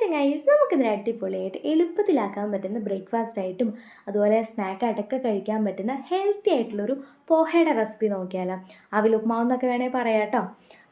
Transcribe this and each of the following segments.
ചങ്ങായീസ് നമുക്കിതിന് അടിപൊളിയായിട്ട് എളുപ്പത്തിലാക്കാൻ പറ്റുന്ന ബ്രേക്ക്ഫാസ്റ്റ് ആയിട്ടും അതുപോലെ സ്നാക്കായിട്ടൊക്കെ കഴിക്കാൻ പറ്റുന്ന ഹെൽത്തി ആയിട്ടുള്ളൊരു പോഹയുടെ റെസിപ്പി നോക്കിയാലോ. അവിലുപ്മാവെന്നൊക്കെ വേണമെങ്കിൽ പറയാം കേട്ടോ.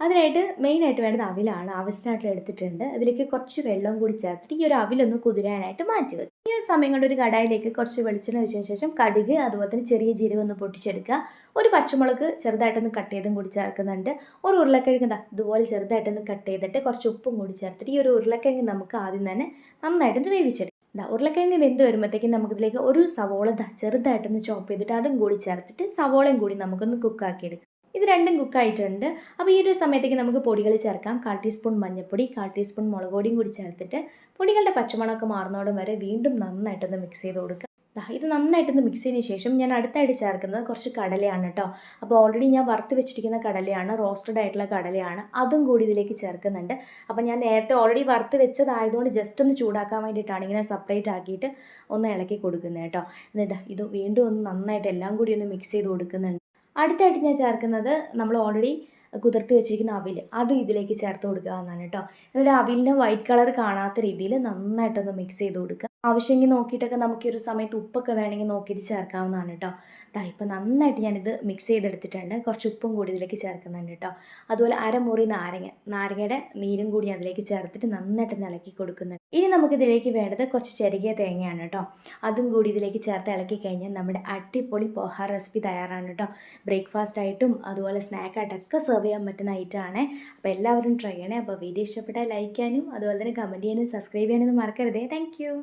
അതിനായിട്ട് മെയിനായിട്ട് വേണ്ടത് അവിലാണ്. ആവശ്യമായിട്ട് എടുത്തിട്ടുണ്ട്. അതിലേക്ക് കുറച്ച് വെള്ളം കൂടി ചേർത്തിട്ട് ഈ ഒരു അവിലൊന്ന് കുതിരാനായിട്ട് മാറ്റി വെക്കും. ഈ ഒരു സമയം കൊണ്ട് ഒരു കടായിലേക്ക് കുറച്ച് വെളിച്ചെണ്ണ ഒഴിച്ചതിന് ശേഷം കടുക് അതുപോലെ തന്നെ ചെറിയ ജീരകം ഒന്ന് പൊട്ടിച്ചെടുക്കുക. ഒരു പച്ചമുളക് ചെറുതായിട്ടൊന്ന് കട്ട് ചെയ്തും കൂടി ചേർക്കുന്നുണ്ട്. ഒരു ഉരുളക്കിഴങ്ങ് ഇതുപോലെ ചെറുതായിട്ടൊന്ന് കട്ട് ചെയ്തിട്ട് കുറച്ച് ഉപ്പും കൂടി ചേർത്തിട്ട് ഈ ഒരു ഉരുളക്കിഴങ്ങ് നമുക്ക് ആദ്യം തന്നെ നന്നായിട്ടൊന്ന് വേവിച്ചെടുക്കാം. ഉരുളക്കിഴങ്ങ് വെന്ത് വരുമ്പോഴത്തേക്കും നമുക്കിതിലേക്ക് ഒരു സവോള ചെറുതായിട്ടൊന്ന് ചോപ്പ് ചെയ്തിട്ട് അതും കൂടി ചേർത്തിട്ട് സവോളയും കൂടി നമുക്കൊന്ന് കുക്കാക്കി എടുക്കാം. ഇത് രണ്ടും കുക്കായിട്ടുണ്ട്. അപ്പോൾ ഈ ഒരു സമയത്തേക്ക് നമുക്ക് പൊടികൾ ചേർക്കാം. 1/4 ടീസ്പൂൺ മഞ്ഞൾപ്പൊടി, 1/4 ടീസ്പൂൺ മുളക് പൊടിയും കൂടി ചേർത്തിട്ട് പൊടികളുടെ പച്ചമണമൊക്കെ മാറുന്നോടം വരെ വീണ്ടും നന്നായിട്ടൊന്ന് മിക്സ് ചെയ്ത് കൊടുക്കുക. ഇത് നന്നായിട്ടൊന്ന് മിക്സ് ചെയ്തതിന് ശേഷം ഞാൻ അടുത്തായിട്ട് ചേർക്കുന്നത് കുറച്ച് കടലയാണ് കേട്ടോ. അപ്പോൾ ഓൾറെഡി ഞാൻ വറുത്ത് വെച്ചിരിക്കുന്ന കടലയാണ്, റോസ്റ്റഡ് ആയിട്ടുള്ള കടലയാണ്. അതും കൂടി ഇതിലേക്ക് ചേർക്കുന്നുണ്ട്. അപ്പോൾ ഞാൻ നേരത്തെ ഓൾറെഡി വറുത്ത് വെച്ചതായതുകൊണ്ട് ജസ്റ്റ് ഒന്ന് ചൂടാക്കാൻ വേണ്ടിയിട്ടാണ് ഇങ്ങനെ സെപ്പറേറ്റ് ആക്കിയിട്ട് ഒന്ന് ഇളക്കി കൊടുക്കുന്നത് കേട്ടോ. എന്നിട്ട് ഇത് വീണ്ടും ഒന്ന് നന്നായിട്ട് എല്ലാം കൂടി ഒന്ന് മിക്സ് ചെയ്ത് കൊടുക്കുന്നുണ്ട്. അടുത്തായിട്ട് ഞാൻ ചേർക്കുന്നത് നമ്മൾ ഓൾറെഡി കുതിർത്ത് വെച്ചിരിക്കുന്ന അവിൽ, അത് ഇതിലേക്ക് ചേർത്ത് കൊടുക്കുക എന്നാണ് കേട്ടോ. എന്നിട്ട് അവിലിൻ്റെ വൈറ്റ് കളർ കാണാത്ത രീതിയിൽ നന്നായിട്ടൊന്ന് മിക്സ് ചെയ്ത് കൊടുക്കുക. ആവശ്യമെങ്കിൽ നോക്കിയിട്ടൊക്കെ നമുക്ക് ഈ ഒരു സമയത്ത് ഉപ്പൊക്കെ വേണമെങ്കിൽ നോക്കിയിട്ട് ചേർക്കാവുന്നതാണ് കേട്ടോ. ഇപ്പം നന്നായിട്ട് ഞാനിത് മിക്സ് ചെയ്തെടുത്തിട്ടുണ്ട്. കുറച്ച് ഉപ്പും കൂടി ഇതിലേക്ക് ചേർക്കുന്നുണ്ട് കേട്ടോ. അതുപോലെ അരമുറി നാരങ്ങയുടെ നീരും കൂടി അതിലേക്ക് ചേർത്തിട്ട് നന്നായിട്ട് ഇളക്കി കൊടുക്കുന്നുണ്ട്. ഇനി നമുക്കിതിലേക്ക് വേണ്ടത് കുറച്ച് ചെറിയ തേങ്ങയാണ് കേട്ടോ. അതും കൂടി ഇതിലേക്ക് ചേർത്ത് ഇളക്കി കഴിഞ്ഞാൽ നമ്മുടെ അടിപൊളി പോഹ റെസിപ്പി തയ്യാറാണ് കേട്ടോ. ബ്രേക്ക്ഫാസ്റ്റ് ആയിട്ടും അതുപോലെ സ്നാക്കായിട്ടൊക്കെ സെർവ് ചെയ്യാൻ പറ്റുന്ന ഐറ്റമാണ്. അപ്പോൾ എല്ലാവരും ട്രൈ ചെയ്യണേ. അപ്പോൾ വീഡിയോ ഇഷ്ടപ്പെട്ടാൽ ലൈക്ക് ചെയ്യാനും അതുപോലെ തന്നെ കമൻറ്റ് ചെയ്യാനും സബ്സ്ക്രൈബ് ചെയ്യാനൊന്നും മറക്കരുതേ. താങ്ക്